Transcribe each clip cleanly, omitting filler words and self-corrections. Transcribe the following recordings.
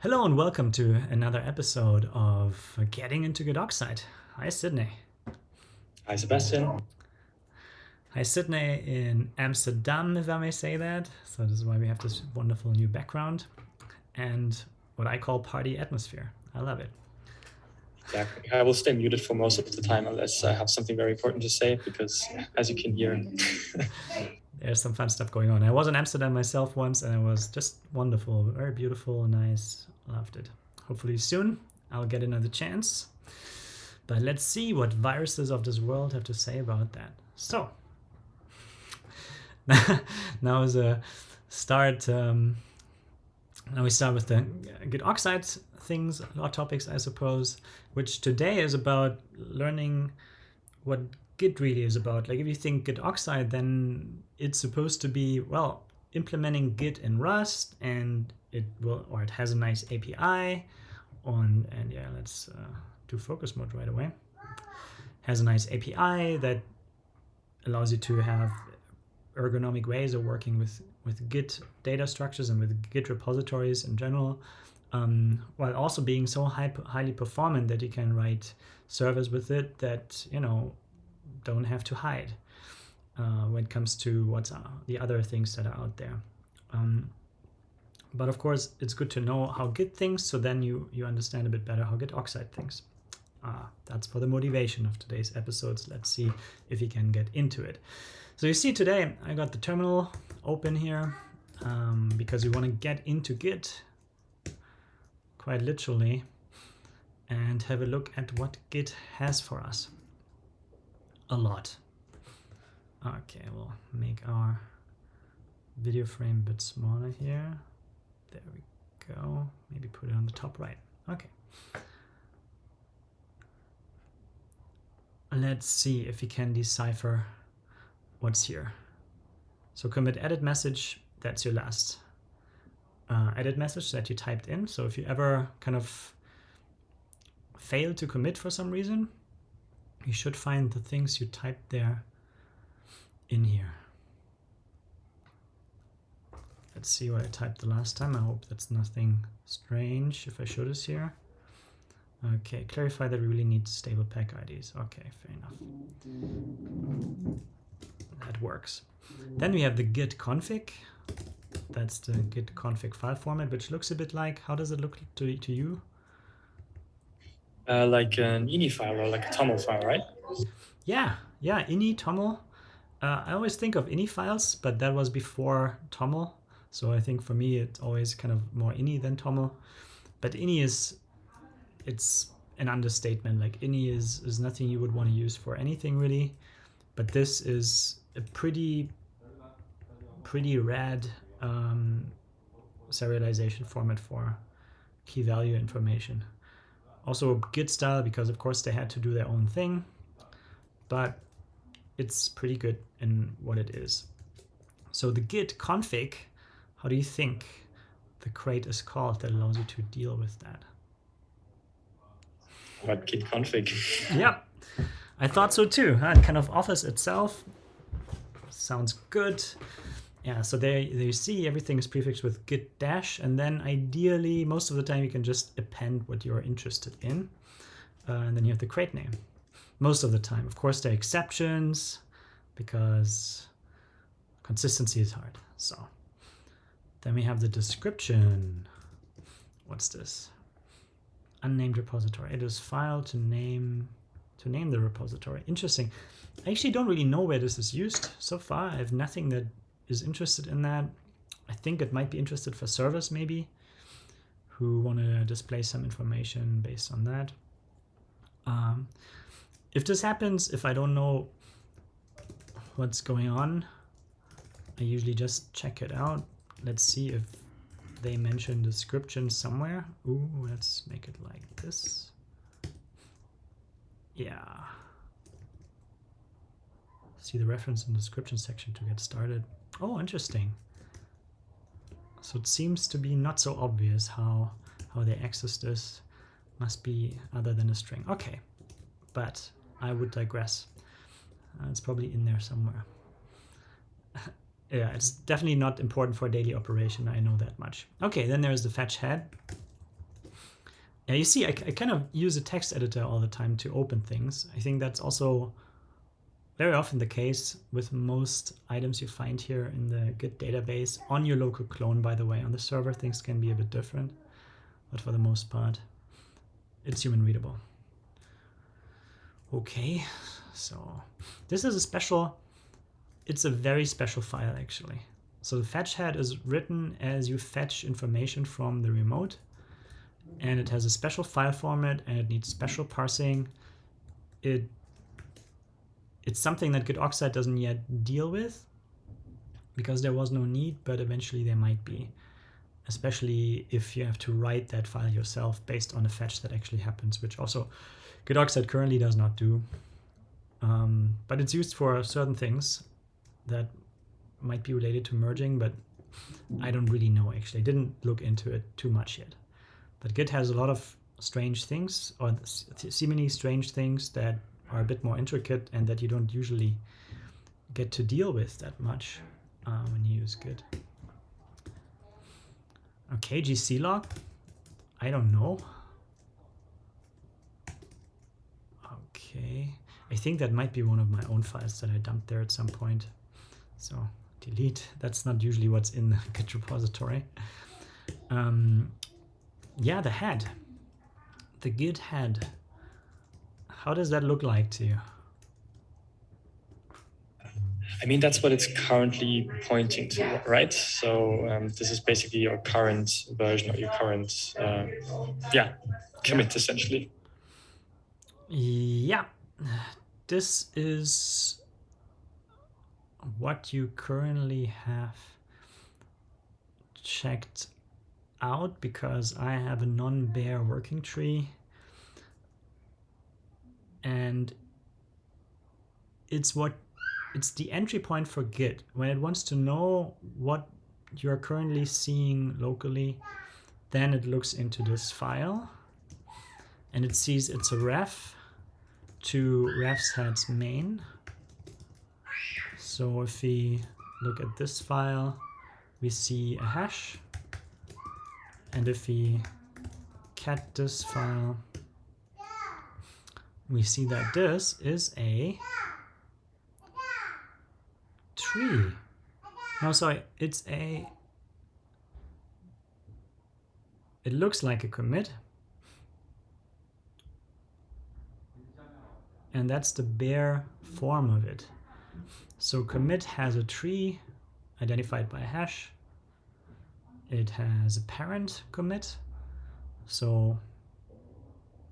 Hello and welcome to another episode of Getting into Git Oxide. Hi, Sydney. Hi, Sebastian. Hi, Sydney in Amsterdam, if I may say that. So this is why we have this wonderful new background and what I call party atmosphere. I love it. Exactly. I will stay muted for most of the time unless I have something very important to say because, as you can hear, There's some fun stuff going on. I was in Amsterdam myself once and it was just wonderful, very beautiful, nice. Loved it. Hopefully soon I'll get another chance. But let's see what viruses of this world have to say about that. So, now is a start. Now we start with the Git Oxide things, or topics, I suppose, which today is about learning what Git really is about. Like if you think Git Oxide, then it's supposed to be, well, implementing Git in Rust, and it will, or it has a nice API on, and yeah, let's do focus mode right away. Has a nice API that allows you to have ergonomic ways of working with Git data structures and with Git repositories in general, while also being so highly performant that you can write servers with it that, you know, don't have to hide when it comes to what's the other things that are out there. But of course, it's good to know how Git thinks, so then you understand a bit better how Git Oxide thinks. That's for the motivation of today's episodes. Let's see if you can get into it. So you see today I got the terminal open here because we want to get into Git quite literally and have a look at what Git has for us. A lot. Okay, we'll make our video frame a bit smaller here. There we go. Maybe put it on the top right. Okay. Let's see if we can decipher what's here. So commit edit message, that's your last edit message that you typed in. So if you ever kind of fail to commit for some reason, you should find the things you typed there in here. Let's see what I typed the last time. I hope that's nothing strange if I show this here. Okay, clarify that we really need stable pack IDs. Okay, fair enough. That works. Then we have the git config. That's the git config file format, which looks a bit like, how does it look to you? like an ini file or like a TOML file, right? Yeah, ini, TOML. I always think of ini files, but that was before TOML. So I think for me, it's always kind of more ini than TOML. But ini it's an understatement. Like ini is nothing you would want to use for anything really. But this is a pretty rad serialization format for key value information. Also Git style, because of course they had to do their own thing, but it's pretty good in what it is. So the git config, how do you think the crate is called that allows you to deal with that? What git config? Yep, I thought so too. It kind of offers itself. Sounds good. Yeah, so there you see everything is prefixed with git dash, and then ideally most of the time you can just append what you're interested in, and then you have the crate name. Most of the time, of course, there are exceptions because consistency is hard. So then we have the description. What's this? Unnamed repository. It is file to name the repository. Interesting. I actually don't really know where this is used so far. I have nothing that is interested in that. I think it might be interested for servers maybe who want to display some information based on that. If this happens, if I don't know what's going on, I usually just check it out. Let's see if they mention description somewhere. Ooh, let's make it like this. Yeah. See the reference in the description section to get started. Oh, interesting. So it seems to be not so obvious how they access this. Must be other than a string. Okay, but I would digress. It's probably in there somewhere. Yeah, it's definitely not important for daily operation. I know that much. Okay, then there's the fetch head. Yeah, you see, I kind of use a text editor all the time to open things. I think that's also very often the case with most items you find here in the Git database on your local clone, by the way. On the server, things can be a bit different, but for the most part, it's human readable. Okay, so this is it's a very special file actually. So the fetch head is written as you fetch information from the remote, and it has a special file format and it needs special parsing. It's something that Git Oxide doesn't yet deal with because there was no need, but eventually there might be, especially if you have to write that file yourself based on a fetch that actually happens, which also Git Oxide currently does not do. But it's used for certain things that might be related to merging, but I don't really know actually. I didn't look into it too much yet. But Git has a lot of strange things, or seemingly strange things that are a bit more intricate and that you don't usually get to deal with that much when you use Git. Okay, GC log. I don't know. Okay, I think that might be one of my own files that I dumped there at some point. So delete. That's not usually what's in the Git repository. Yeah, the head. The Git head. How does that look like to you? I mean, that's what it's currently pointing to, right? So this is basically your current version or your current, commit essentially. Yeah, this is what you currently have checked out because I have a non-bare working tree, and it's the entry point for Git when it wants to know what you're currently seeing locally. Then it looks into this file and it sees it's a ref to refs heads main. So if we look at this file, we see a hash, and if we cat this file, we see that this is a tree. No, sorry, it looks like a commit, and that's the bare form of it. So commit has a tree identified by a hash. It has a parent commit, so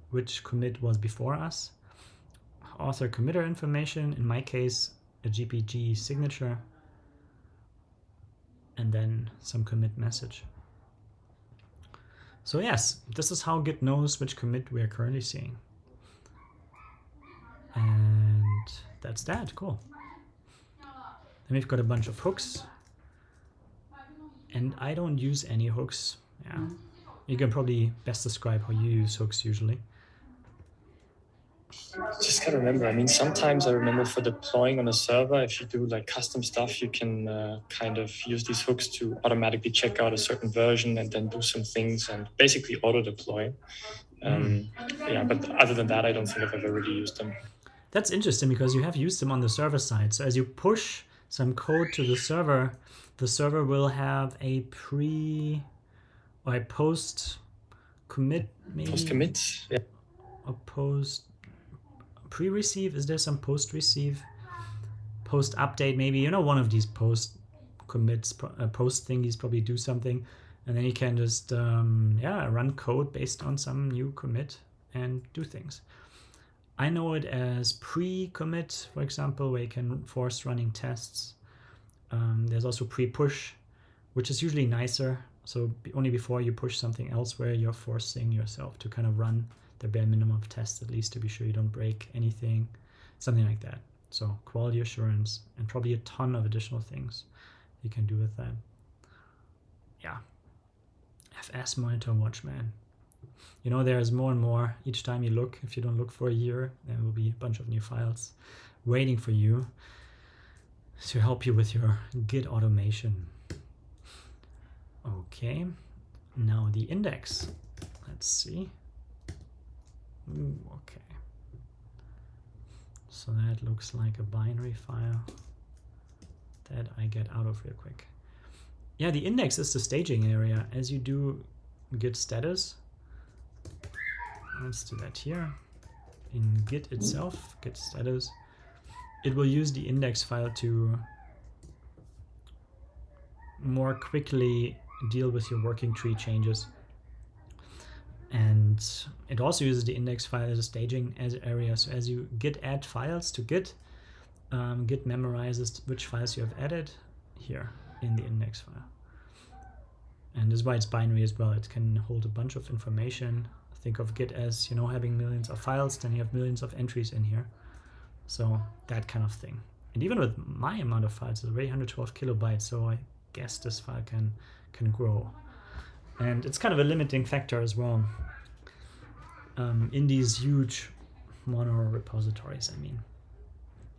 which commit was before us. Author committer information, in my case, a GPG signature, and then some commit message. So yes, this is how Git knows which commit we are currently seeing. And that's that, cool. Then we've got a bunch of hooks. And I don't use any hooks. Yeah, you can probably best describe how you use hooks usually. Just gotta remember, I mean, sometimes I remember for deploying on a server, if you do like custom stuff, you can kind of use these hooks to automatically check out a certain version and then do some things and basically auto deploy. Yeah, but other than that, I don't think I've ever really used them. That's interesting because you have used them on the server side. So as you push some code to the server will have a pre or a post commit, maybe. Post commit, yeah. A post pre-receive. Is there some post receive? Post update, maybe. You know, one of these post commits, post thingies probably do something, and then you can just run code based on some new commit and do things. I know it as pre-commit, for example, where you can force running tests. There's also pre-push, which is usually nicer. So only before you push something else where you're forcing yourself to kind of run the bare minimum of tests, at least to be sure you don't break anything, something like that. So quality assurance and probably a ton of additional things you can do with that. Yeah. FS monitor watchman. You know, there's more and more each time you look. If you don't look for a year, there will be a bunch of new files waiting for you to help you with your Git automation. Okay, now the index. Let's see. Ooh, okay. So that looks like a binary file that I get out of real quick. Yeah, the index is the staging area. As you do git status, let's do that here. In git itself, git status, it will use the index file to more quickly deal with your working tree changes. And it also uses the index file as a staging area. So as you git add files to git, git memorizes which files you have added here in the index file. And this is why it's binary as well. It can hold a bunch of information. Think of git as, you know, having millions of files, then you have millions of entries in here. So that kind of thing. And even with my amount of files, it's already 112 kilobytes, so I guess this file can grow. And it's kind of a limiting factor as well in these huge mono repositories, I mean.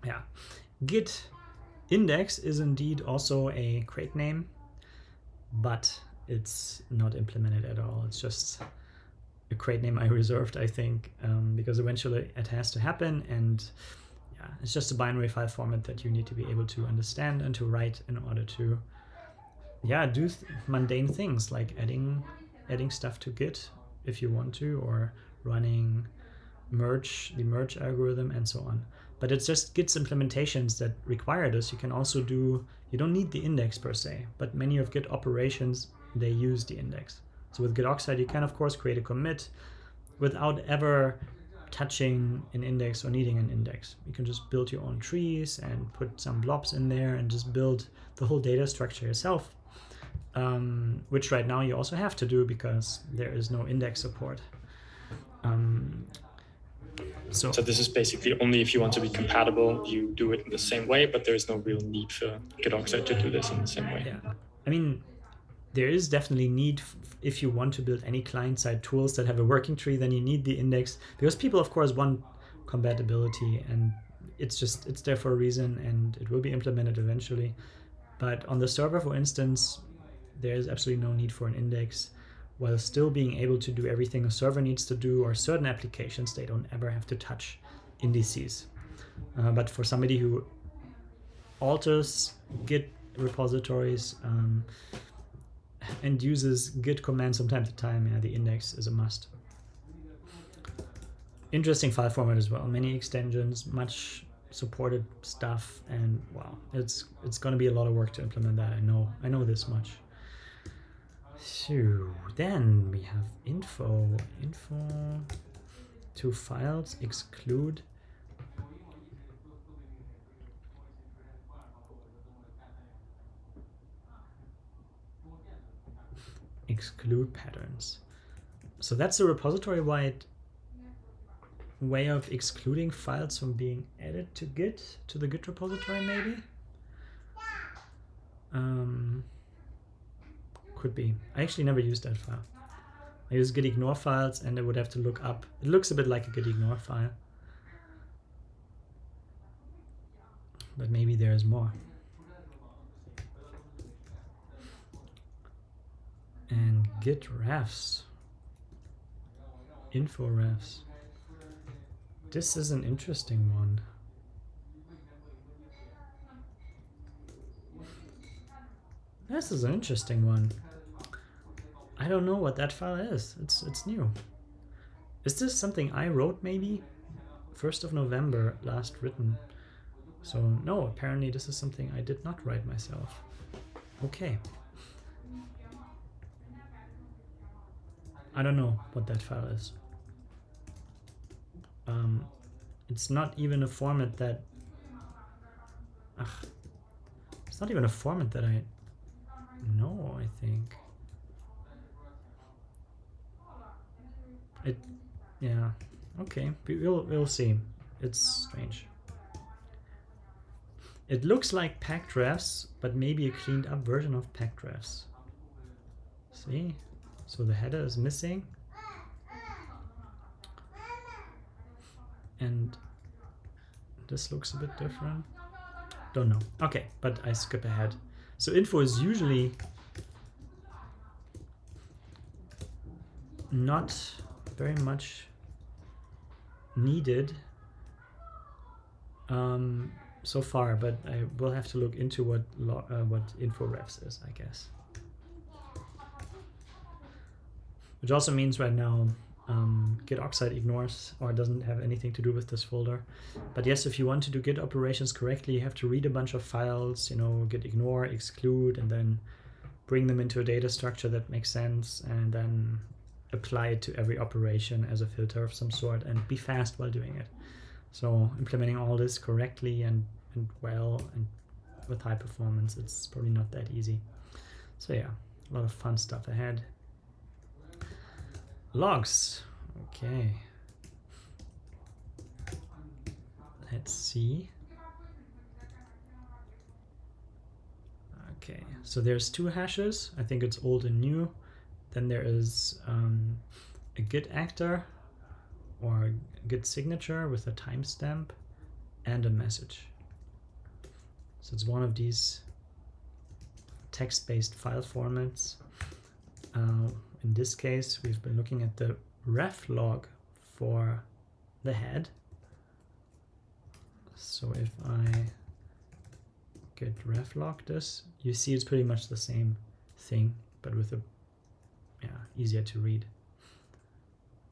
Yeah, git index is indeed also a crate name, but it's not implemented at all. It's just a crate name I reserved, I think, because eventually it has to happen, and yeah, it's just a binary file format that you need to be able to understand and to write in order to, yeah, do mundane things like adding stuff to Git if you want to, or running the merge algorithm and so on. But it's just Git's implementations that require this. You can also do, you don't need the index per se, but many of Git operations, they use the index. So with Git Oxide, you can of course create a commit without ever touching an index or needing an index. You can just build your own trees and put some blobs in there and just build the whole data structure yourself, which right now you also have to do because there is no index support. So this is basically only if you want to be compatible, you do it in the same way, but there is no real need for Git Oxide to do this in the same way. Yeah, I mean, there is definitely need if you want to build any client-side tools that have a working tree, then you need the index, because people of course want compatibility, and it's there for a reason, and it will be implemented eventually. But on the server, for instance, there is absolutely no need for an index, while still being able to do everything a server needs to do, or certain applications, they don't ever have to touch indices. But for somebody who alters Git repositories and uses Git commands from time to time, yeah, the index is a must. Interesting file format as well. Many extensions, much supported stuff, and wow, it's going to be a lot of work to implement that. I know this much. So then we have info to files, exclude patterns. So that's a repository-wide way of excluding files from being added to Git, to the Git repository maybe? Could be. I actually never used that file. I use git ignore files, and I would have to look up. It looks a bit like a git ignore file, but maybe there is more. And git refs, info refs. This is an interesting one. This is an interesting one. I don't know what that file is. It's new. Is this something I wrote maybe? 1st of November last written. So no, apparently this is something I did not write myself. Okay. I don't know what that file is. It's not even a format that... it's not even a format that I know, I think. Yeah, okay, we'll see. It's strange. It looks like packed refs, but maybe a cleaned up version of packed refs. See? So the header is missing. And this looks a bit different. Don't know. Okay, but I skip ahead. So info is usually not very much needed so far, but I will have to look into what InfoRefs is, I guess. Which also means right now git oxide ignores or doesn't have anything to do with this folder. But yes, if you want to do git operations correctly, you have to read a bunch of files, git ignore, exclude, and then bring them into a data structure that makes sense, and then apply it to every operation as a filter of some sort, and be fast while doing it. So implementing all this correctly and well and with high performance, it's probably not that easy. So yeah, a lot of fun stuff ahead. Logs. Okay. Let's see. Okay, so there's 2 hashes. I think it's old and new. Then there is a git actor or a git signature with a timestamp and a message. So it's one of these text-based file formats. In this case, we've been looking at the ref log for the head. So if I git ref log this, you see it's pretty much the same thing, but with a easier to read.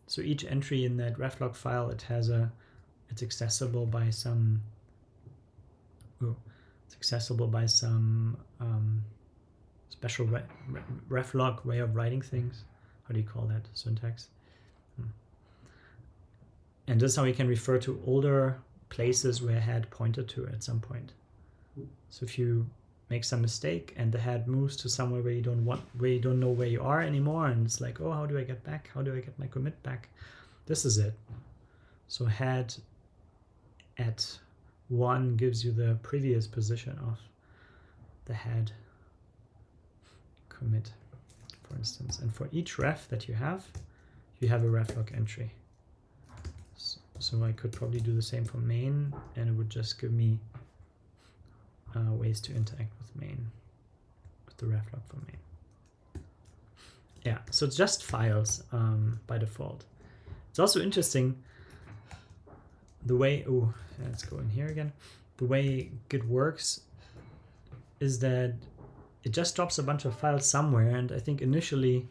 So each entry in that ref log file, it's accessible by some special ref log way of writing things. How do you call that? Syntax. And this is how we can refer to older places where head pointed to at some point. So if you make some mistake and the head moves to somewhere where you don't know where you are anymore, and it's like, oh, how do I get back? How do I get my commit back? This is it. So head at 1 gives you the previous position of the head commit, for instance. And for each ref that you have a ref log entry. So I could probably do the same for main, and it would just give me ways to interact with main, with the ref log for main. Yeah, so it's just files by default. It's also interesting the way, let's go in here again. The way Git works is that it just drops a bunch of files somewhere, and I think initially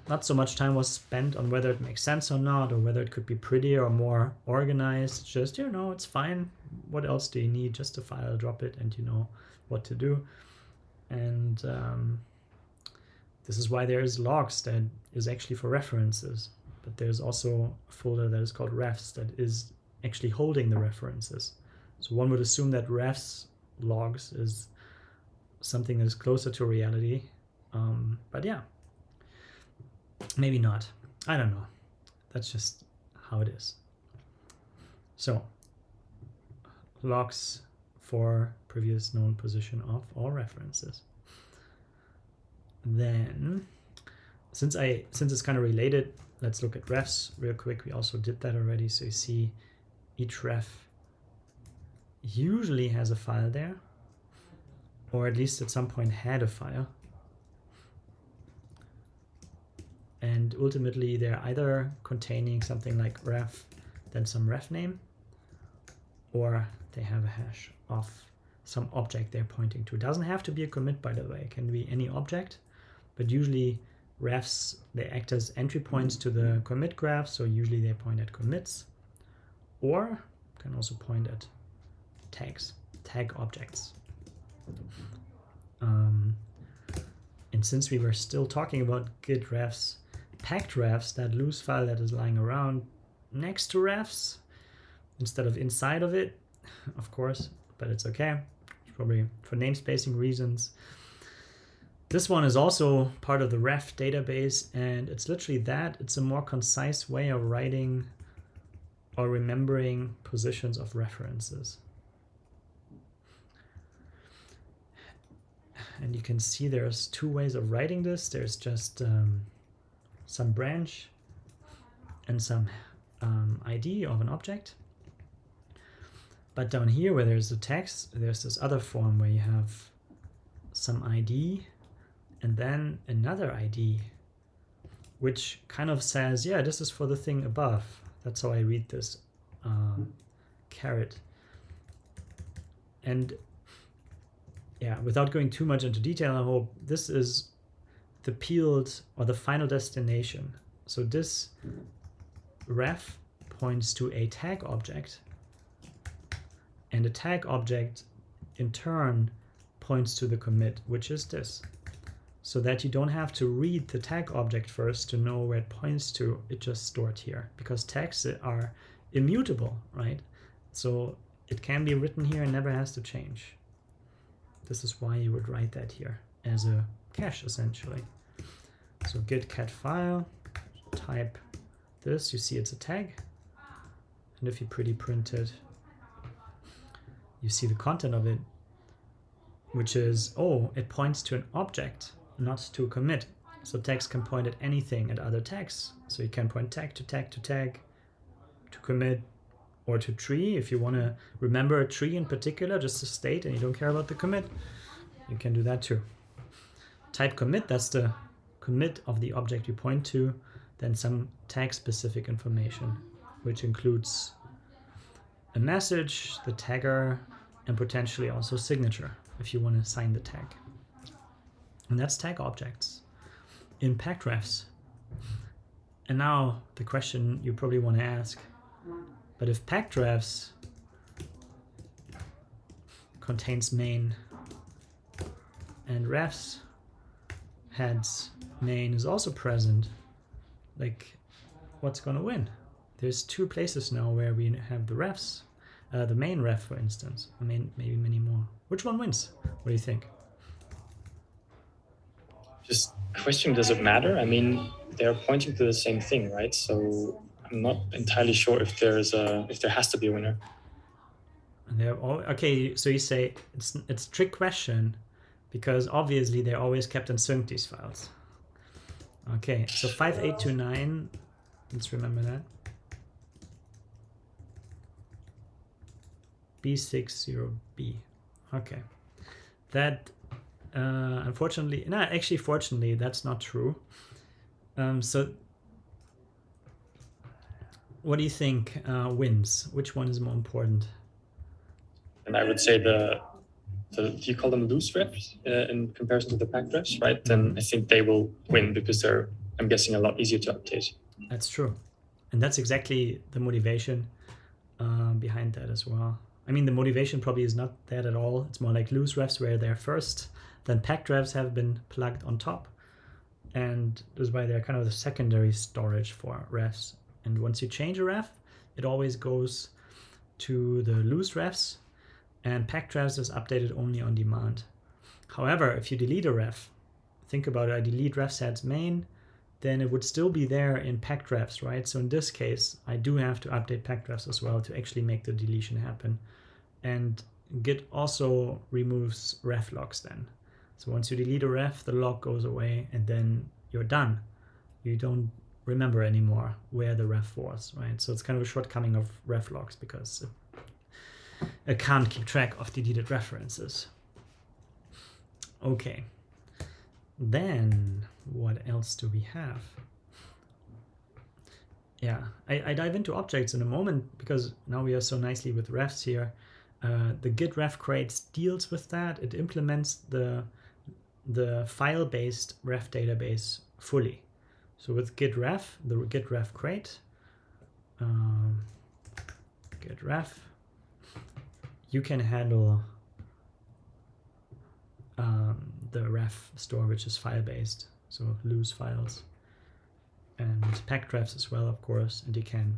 not so much time was spent on whether it makes sense or not, or whether it could be prettier or more organized. Just, it's fine. What else do you need? Just a file, drop it, and you know what to do. And this is why there is logs that is actually for references. But there's also a folder that is called refs that is actually holding the references. So one would assume that refs logs is something that is closer to reality. But yeah. Maybe not. I don't know. That's just how it is. So, logs for previous known position of all references. Then, since it's kind of related, let's look at refs real quick. We also did that already. So you see each ref usually has a file there, or at least at some point had a file. And ultimately, they're either containing something like ref, then some ref name, or they have a hash of some object they're pointing to. It doesn't have to be a commit, by the way. It can be any object, but usually refs, they act as entry points to the commit graph, so usually they point at commits, or can also point at tags, tag objects. And since we were still talking about git refs, packed refs, that loose file that is lying around next to refs instead of inside of it, of course, but it's okay. It's probably for namespacing reasons. This one is also part of the ref database, and it's literally that. It's a more concise way of writing or remembering positions of references. And you can see there's 2 ways of writing this. There's just some branch and some ID of an object. But down here where there's the text, there's this other form where you have some ID and then another ID, which kind of says, yeah, this is for the thing above. That's how I read this caret. And yeah, without going too much into detail, I hope this is the peeled or the final destination. So this ref points to a tag object, and the tag object in turn points to the commit, which is this. So that you don't have to read the tag object first to know where it points to, it just stored here, because tags are immutable, right? So it can be written here and never has to change. This is why you would write that here as a cache, essentially. So git cat file, type this, you see it's a tag. And if you pretty print it, you see the content of it, which is, oh, it points to an object, not to a commit. So tags can point at anything, at other tags. So you can point tag to tag to tag, to commit, or to tree. If you want to remember a tree in particular, just a state, and you don't care about the commit, you can do that too. Type commit, that's the commit of the object you point to, then some tag specific information, which includes a message, the tagger, and potentially also signature if you want to sign the tag. And that's tag objects in packed refs. And now the question you probably want to ask, but if packed refs contains main and refs heads main is also present, like what's going to win? There's two places now where we have the refs, the main ref, for instance. I mean, maybe many more. Which one wins? What do you think? Just question, does it matter? I mean, they're pointing to the same thing, right? So I'm not entirely sure if there has to be a winner. And they're all okay. So you say it's a trick question, because obviously they're always kept in sync, these files. Okay, so 5829. Let's remember that. B60B. Okay, that unfortunately, no, actually, fortunately, that's not true. So, what do you think wins? Which one is more important? And I would say the if you call them loose refs in comparison to the packed refs, right? Then I think they will win because they're, I'm guessing, a lot easier to update. That's true, and that's exactly the motivation behind that as well. I mean, the motivation probably is not that at all. It's more like loose refs where they're first, then packed refs have been plugged on top, and that's why they're kind of the secondary storage for refs. And once you change a ref, it always goes to the loose refs, and packed refs is updated only on demand. However, if you delete a ref, think about it, I delete ref sets main, then it would still be there in packed refs, right? So in this case, I do have to update packed refs as well to actually make the deletion happen. And Git also removes ref logs then. So once you delete a ref, the log goes away, and then you're done. You don't remember anymore where the ref was, right? So it's kind of a shortcoming of ref logs because it can't keep track of deleted references. Okay, then what else do we have? Yeah, I dive into objects in a moment because now we are so nicely with refs here. The git ref creates deals with that. It implements the file-based ref database fully. So with git ref, the git ref crate, git ref, you can handle the ref store, which is file-based, so loose files, and packed refs as well, of course, and you can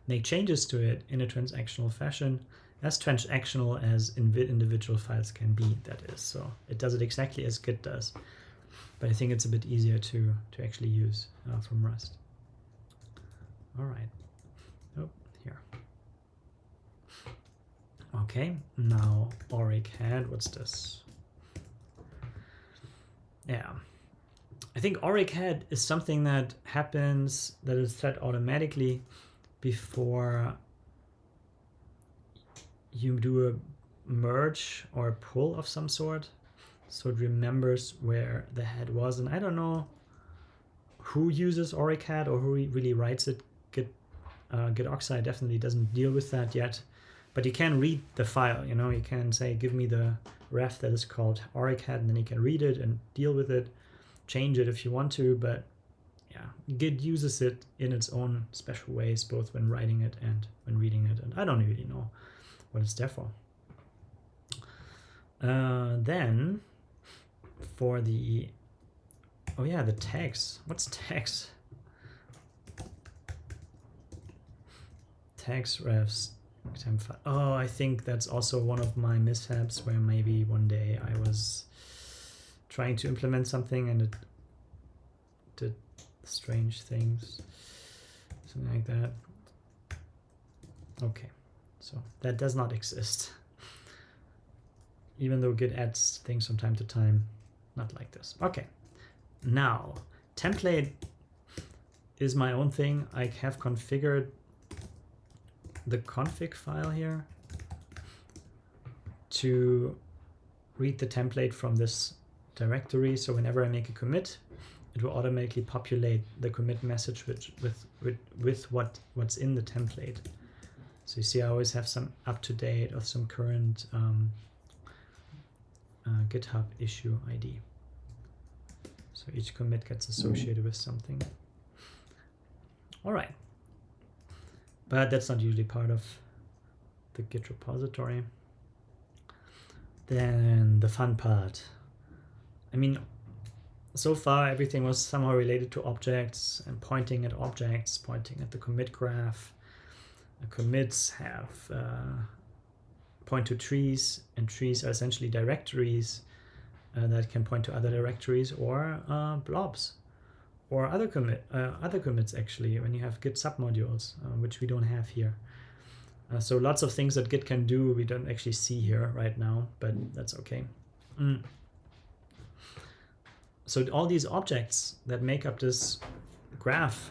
make changes to it in a transactional fashion, as transactional as individual files can be, that is. So it does it exactly as Git does, but I think it's a bit easier to actually use from Rust. All right. Oh, here. Okay, now oric head, what's this? Yeah, I think oric head is something that happens, that is set automatically before you do a merge or a pull of some sort. So it remembers where the head was, and I don't know who uses oric head or who really writes it. Git Git oxide definitely doesn't deal with that yet, but you can read the file. You know, you can say, give me the ref that is called orighead, and then you can read it and deal with it, change it if you want to. But yeah, Git uses it in its own special ways, both when writing it and when reading it, and I don't really know what it's there for. Then for the, oh yeah, the tags. What's tags? Tags refs. Oh, I think that's also one of my mishaps, where maybe one day I was trying to implement something and it did strange things, something like that. Okay, so that does not exist. Even though Git adds things from time to time, not like this. Okay, now template is my own thing. I have configured the config file here to read the template from this directory. So whenever I make a commit, it will automatically populate the commit message with what's in the template. So you see, I always have some up-to-date or some current GitHub issue ID. So each commit gets associated with something. All right. But that's not usually part of the Git repository. Then the fun part. I mean, so far everything was somehow related to objects and pointing at objects, pointing at the commit graph. The commits have point to trees, and trees are essentially directories that can point to other directories or blobs. Or other commits actually, when you have Git submodules, which we don't have here. So lots of things that Git can do we don't actually see here right now, but that's okay. So all these objects that make up this graph,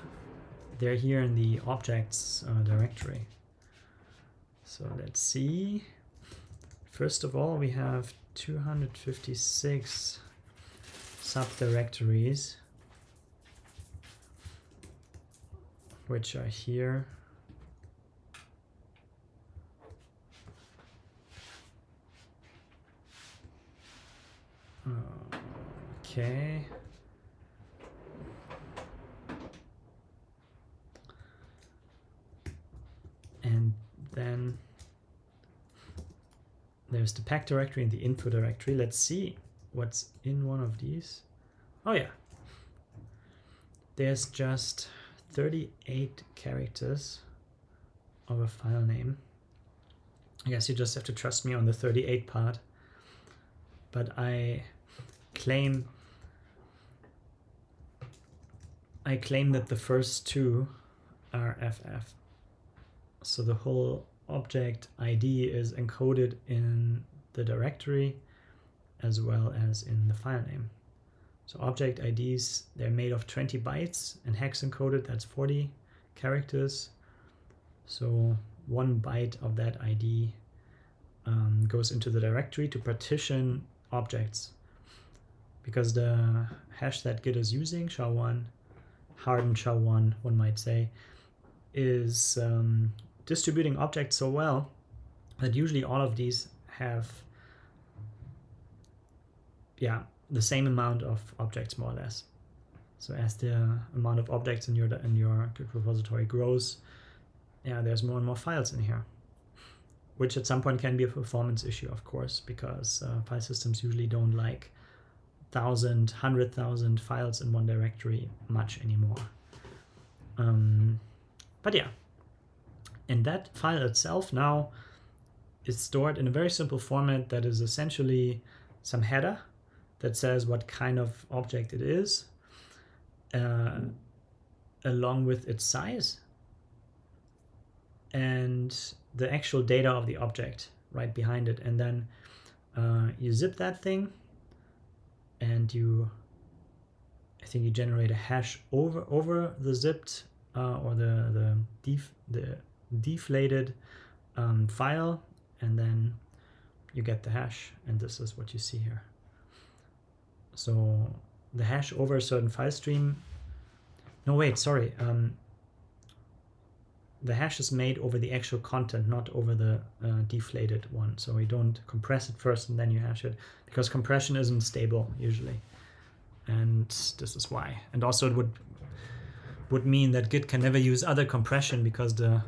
they're here in the objects directory. So let's see. First of all, we have 256 subdirectories, which are here. Okay. And then there's the pack directory and the info directory. Let's see what's in one of these. Oh yeah. There's just 38 characters of a file name. I guess you just have to trust me on the 38 part. But I claim that the first two are FF. So the whole object ID is encoded in the directory as well as in the file name. So object IDs, they're made of 20 bytes, and hex encoded, that's 40 characters. So 1 byte of that ID goes into the directory to partition objects. Because the hash that Git is using, SHA-1, hardened SHA-1, one might say, is distributing objects so well that usually all of these have the same amount of objects, more or less. So as the amount of objects in your Git repository grows, there's more and more files in here, which at some point can be a performance issue, of course, because file systems usually don't like 1,000, 100,000 files in one directory much anymore. But yeah, and that file itself now is stored in a very simple format that is essentially some header that says what kind of object it is, along with its size and the actual data of the object right behind it. And then you zip that thing, and I think you generate a hash over the zipped or the deflated file, and then you get the hash, and this is what you see here. So the hash over a certain file stream. No, wait, sorry. the hash is made over the actual content, not over the deflated one. So we don't compress it first and then you hash it, because compression isn't stable usually. And this is why. And also it would mean that Git can never use other compression, because the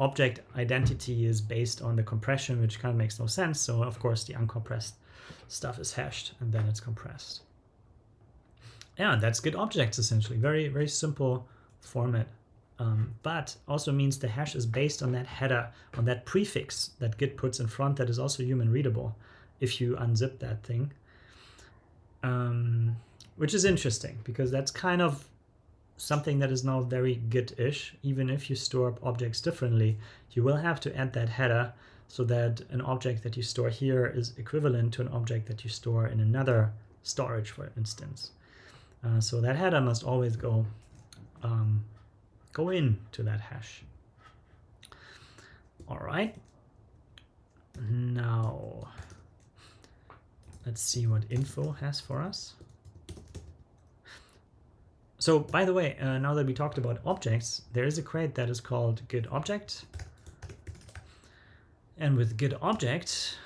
object identity is based on the compression, which kind of makes no sense. So of course the uncompressed stuff is hashed and then it's compressed. Yeah, that's Git objects essentially. Very, very simple format. But also means the hash is based on that header, on that prefix that Git puts in front that is also human readable if you unzip that thing. Which is interesting, because that's kind of something that is now very Git-ish. Even if you store up objects differently, you will have to add that header so that an object that you store here is equivalent to an object that you store in another storage, for instance. So that header must always go into that hash. All right. Now, let's see what info has for us. So, by the way, now that we talked about objects, there is a crate that is called Git object. And with Git object,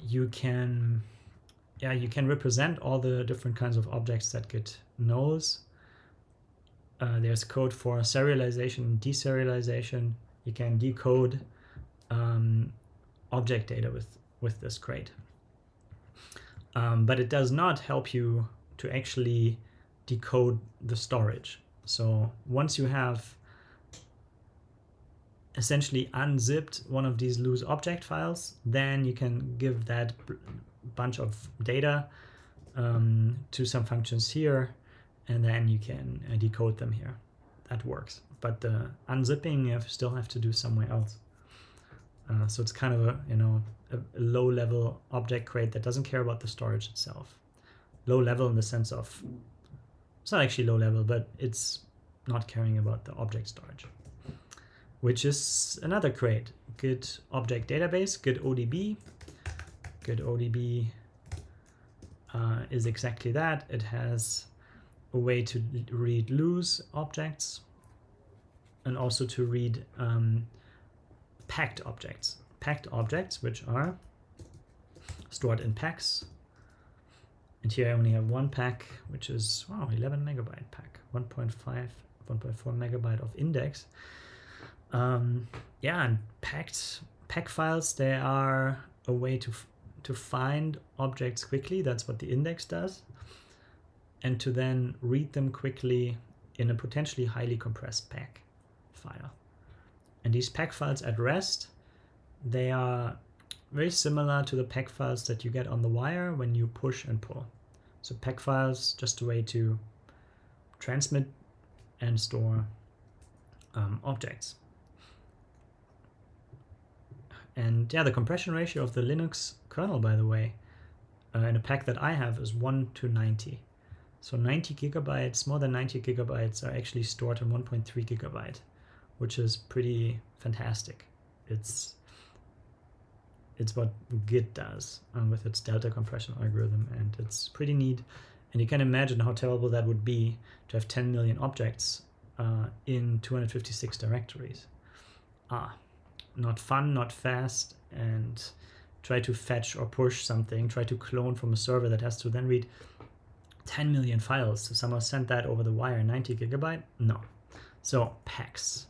you can represent all the different kinds of objects that Git knows. There's code for serialization and deserialization. You can decode object data with this crate. But it does not help you to actually decode the storage. So once you have essentially unzipped one of these loose object files, then you can give that bunch of data to some functions here, and then you can decode them here. That works. But the unzipping you still have to do somewhere else. So it's kind of a low-level object crate that doesn't care about the storage itself. Low level in the sense of, it's not actually low level, but it's not caring about the object storage, which is another crate, Git object database, Git ODB. Git ODB is exactly that. It has a way to read loose objects and also to read packed objects. Packed objects, which are stored in packs. And here I only have one pack, which is 11 megabyte pack, 1.4 megabyte of index. And pack files, they are a way to find objects quickly. That's what the index does. And to then read them quickly in a potentially highly compressed pack file. And these pack files at rest, they are very similar to the pack files that you get on the wire when you push and pull. So pack files, just a way to transmit and store objects. And yeah, the compression ratio of the Linux kernel, by the way, in a pack that I have is 1 to 90. So 90 gigabytes, more than 90 gigabytes are actually stored in 1.3 gigabyte, which is pretty fantastic. It's what Git does with its delta compression algorithm, and it's pretty neat. And you can imagine how terrible that would be to have 10 million objects in 256 directories. Not fun, not fast, and try to fetch or push something, try to clone from a server that has to then read 10 million files. So someone sent that over the wire, 90 gigabyte? No. So packs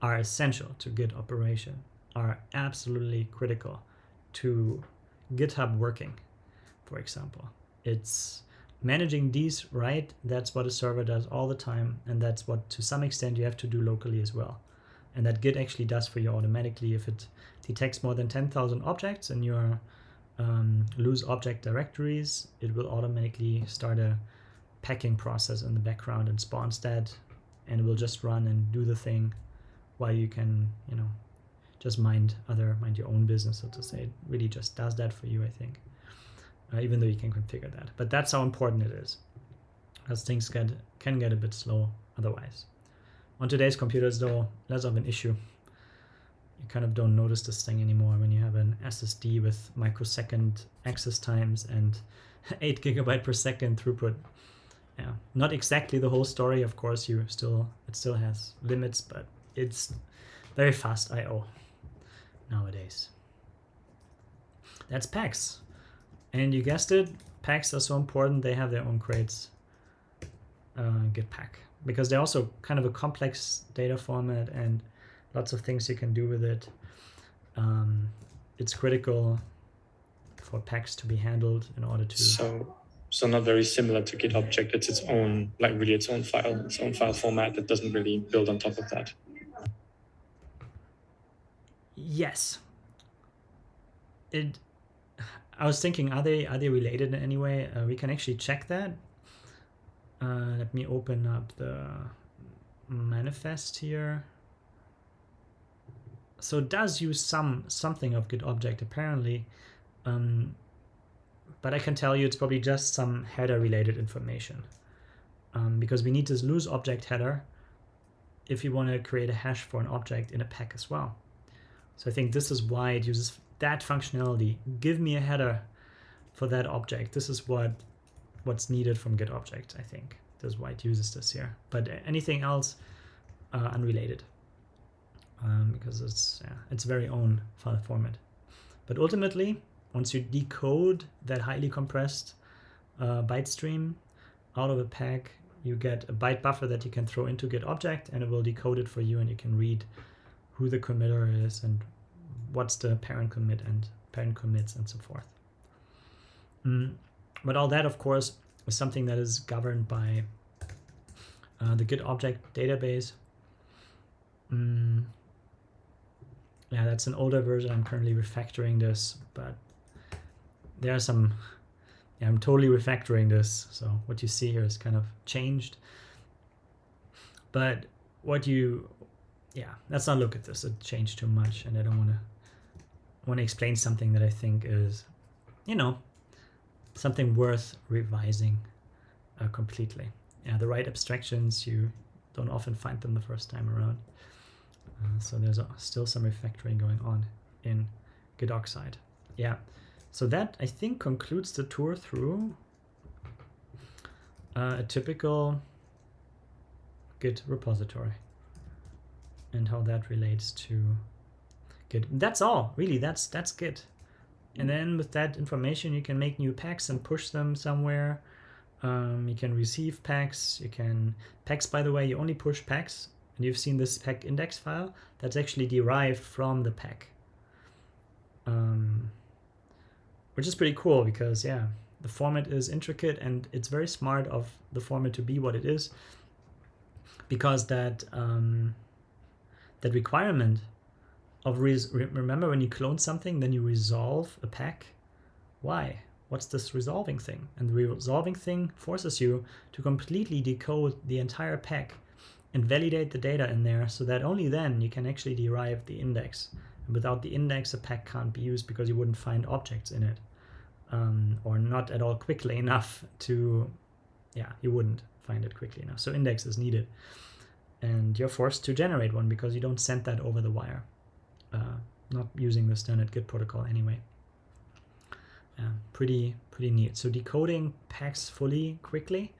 are essential to Git operation, are absolutely critical to GitHub working, for example. It's managing these right. That's what a server does all the time, and that's what to some extent you have to do locally as well. And that Git actually does for you automatically. If it detects more than 10,000 objects in your loose object directories, it will automatically start a packing process in the background and spawns that, and it will just run and do the thing while you can, just mind your own business, so to say. It really just does that for you, I think, even though you can configure that. But that's how important it is, because things can get a bit slow otherwise. On today's computers, though, less of an issue. You kind of don't notice this thing anymore when you have an SSD with microsecond access times and 8 gigabyte per second throughput. yeah, not exactly the whole story. Of course, it still has limits, but it's very fast I/O nowadays. That's packs, and you guessed it, packs are so important. They have their own crates. Git pack, because they're also kind of a complex data format and lots of things you can do with it. It's critical for packs to be handled in order to. So not very similar to Git object. It's its own, like really its own file format that doesn't really build on top of that. Yes. I was thinking, are they related in any way? We can actually check that. Let me open up the manifest here. So it does use something of Git object apparently, but I can tell you it's probably just some header related information, because we need this lose object header if you want to create a hash for an object in a pack as well. So I think this is why it uses that functionality. Give me a header for that object. This is what's needed from Git object, I think. That's why it uses this here. But anything else, unrelated, because it's very own file format. But ultimately, once you decode that highly compressed byte stream out of a pack, you get a byte buffer that you can throw into Git object, and it will decode it for you, and you can read who the committer is and what's the parent commit and parent commits and so forth. But all that, of course, is something that is governed by the Git object database. Yeah, that's an older version. I'm currently refactoring this, but there are some. Yeah, I'm totally refactoring this, so what you see here is kind of changed. But let's not look at this. It changed too much, and I don't want to explain something that I think is, something worth revising completely. Yeah, the right abstractions, you don't often find them the first time around. So there's still some refactoring going on in Git Oxide. Yeah, so that I think concludes the tour through a typical Git repository and how that relates to Git. That's all, really. That's Git. And then with that information, you can make new packs and push them somewhere. You can receive packs. Packs, by the way, you only push packs. And you've seen this pack index file that's actually derived from the pack, which is pretty cool because, yeah, the format is intricate and it's very smart of the format to be what it is, because that requirement of remember when you clone something, then you resolve a pack. Why? What's this resolving thing? And the resolving thing forces you to completely decode the entire pack and validate the data in there, so that only then you can actually derive the index. And without the index, a pack can't be used because you wouldn't find objects in it, or not at all quickly enough to, you wouldn't find it quickly enough. So index is needed, and you're forced to generate one because you don't send that over the wire, not using the standard Git protocol anyway. Pretty neat. So decoding packs fully quickly.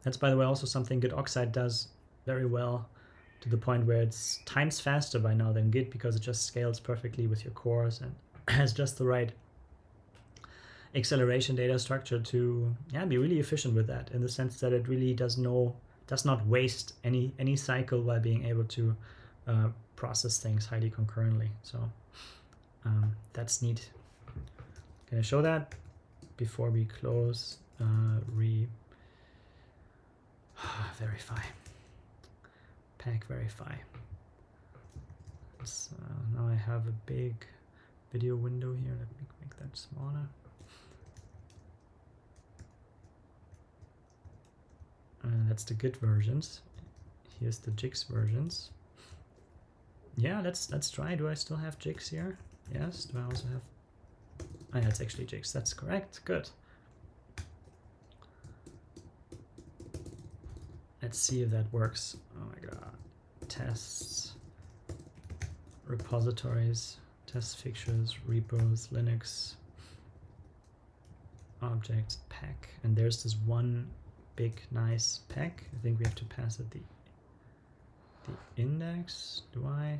That's, by the way, also something Git Oxide does very well, to the point where it's times faster by now than Git, because it just scales perfectly with your cores and has just the right acceleration data structure to be really efficient with that, in the sense that it really does not waste any cycle while being able to process things highly concurrently. So that's neat. Can I show that before we close? Verify. Pack verify. Now I have a big video window here. Let me make that smaller. That's the Git versions. Here's the GX versions. Yeah, let's try. Do I still have GX here? Yes. Do I also have? Oh, yeah, it's actually GX. That's correct. Good. Let's see if that works. Oh my god. Tests, repositories, test fixtures, repos, Linux, objects, pack. And there's this one big nice pack. I think we have to pass it the index. Do I?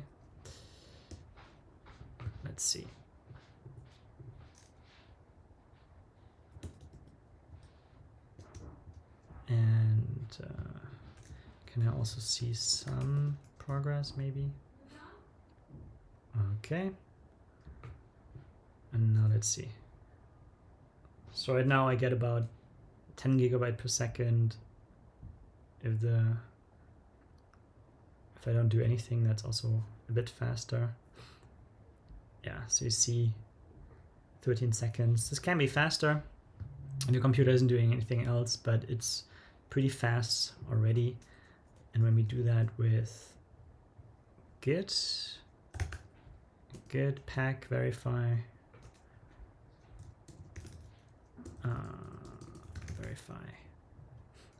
Let's see. And can I also see some progress maybe? Okay. And now let's see. So right now I get about 10 gigabyte per second. If I don't do anything, that's also a bit faster. Yeah, so you see 13 seconds. This can be faster and your computer isn't doing anything else, but it's pretty fast already. And when we do that with git pack verify,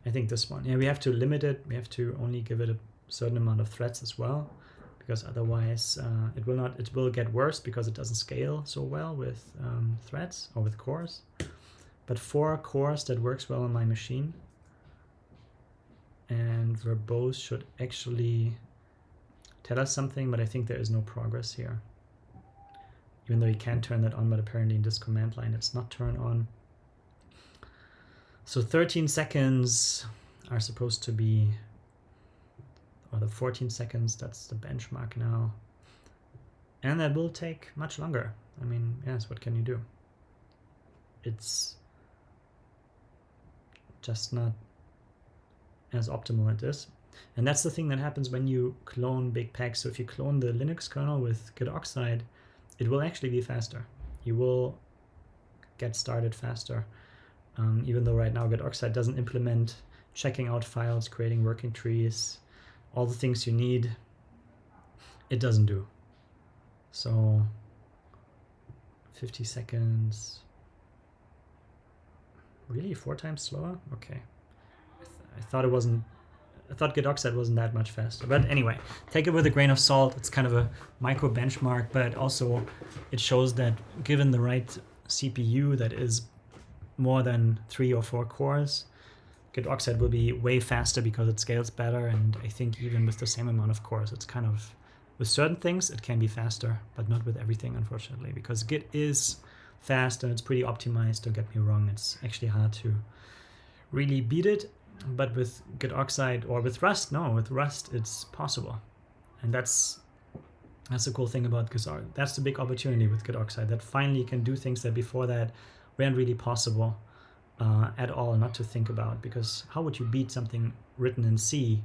I think this one. Yeah, we have to limit it. We have to only give it a certain amount of threads as well, because otherwise it will get worse because it doesn't scale so well with threads or with cores. But 4 cores, that works well on my machine. And verbose should actually tell us something, but I think there is no progress here. Even though you can turn that on, but apparently in this command line it's not turned on. So 13 seconds are supposed to be, or the 14 seconds, that's the benchmark now. And that will take much longer. I mean, yes, what can you do? It's just not as optimal as this. And that's the thing that happens when you clone big packs. So if you clone the Linux kernel with Git Oxide, it will actually be faster. You will get started faster. Even though right now Git Oxide doesn't implement checking out files, creating working trees, all the things you need, it doesn't do. So 50 seconds, really 4 times slower? Okay. I thought Git Oxide wasn't that much faster. But anyway, take it with a grain of salt. It's kind of a micro benchmark, but also it shows that given the right CPU that is more than 3 or 4 cores, Git Oxide will be way faster because it scales better. And I think even with the same amount of cores, it's kind of, with certain things, it can be faster, but not with everything, unfortunately, because Git is fast and it's pretty optimized. Don't get me wrong. It's actually hard to really beat it. But with Git Oxide or with Rust, no, with Rust, it's possible. And that's the cool thing about Git. That's the big opportunity with Git Oxide, that finally you can do things that before that weren't really possible at all, not to think about. Because how would you beat something written in C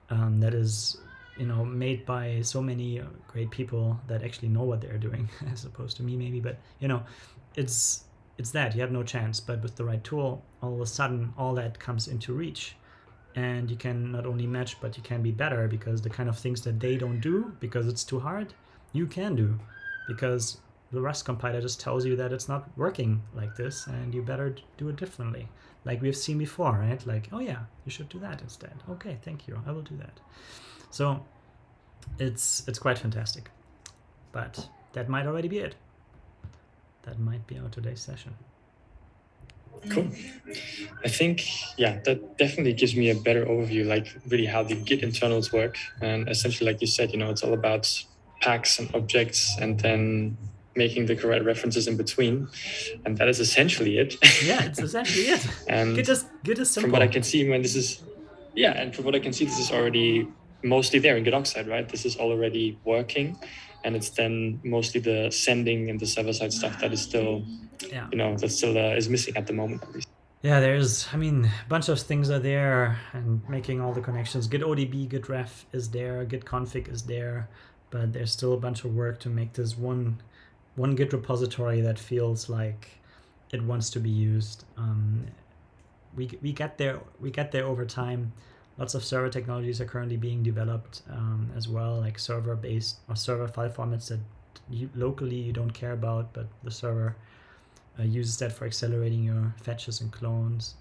that is, made by so many great people that actually know what they're doing, as opposed to me maybe. But it's that you have no chance. But with the right tool, all of a sudden all that comes into reach, and you can not only match, but you can be better, because the kind of things that they don't do because it's too hard, you can do, because the Rust compiler just tells you that it's not working like this and you better do it differently, like we've seen before, right? Like, oh yeah, you should do that instead. Okay, thank you, I will do that. So it's quite fantastic. But that might already be it. That might be our today's session. Cool. I think, yeah, that definitely gives me a better overview, like really how the Git internals work. And essentially, like you said, it's all about packs and objects and then making the correct references in between. And that is essentially it. Yeah, it's essentially it. And Git is simple. From what I can see, this is already mostly there in Git Oxide, right? This is already working. And it's then mostly the sending and the server-side stuff that is still, that still is missing at the moment, at least. Yeah, there's, a bunch of things are there and making all the connections. Git ODB, Git ref is there, Git config is there, but there's still a bunch of work to make this one Git repository that feels like it wants to be used. We get there over time. Lots of server technologies are currently being developed as well, like server-based or server file formats that locally you don't care about, but the server uses that for accelerating your fetches and clones.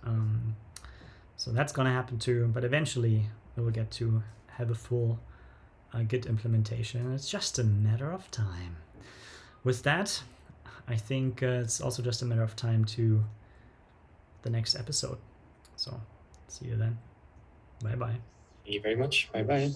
So that's going to happen too, but eventually we will get to have a full Git implementation. It's just a matter of time. With that, I think it's also just a matter of time to the next episode. So See you then. Bye bye. Thank you very much. Bye bye.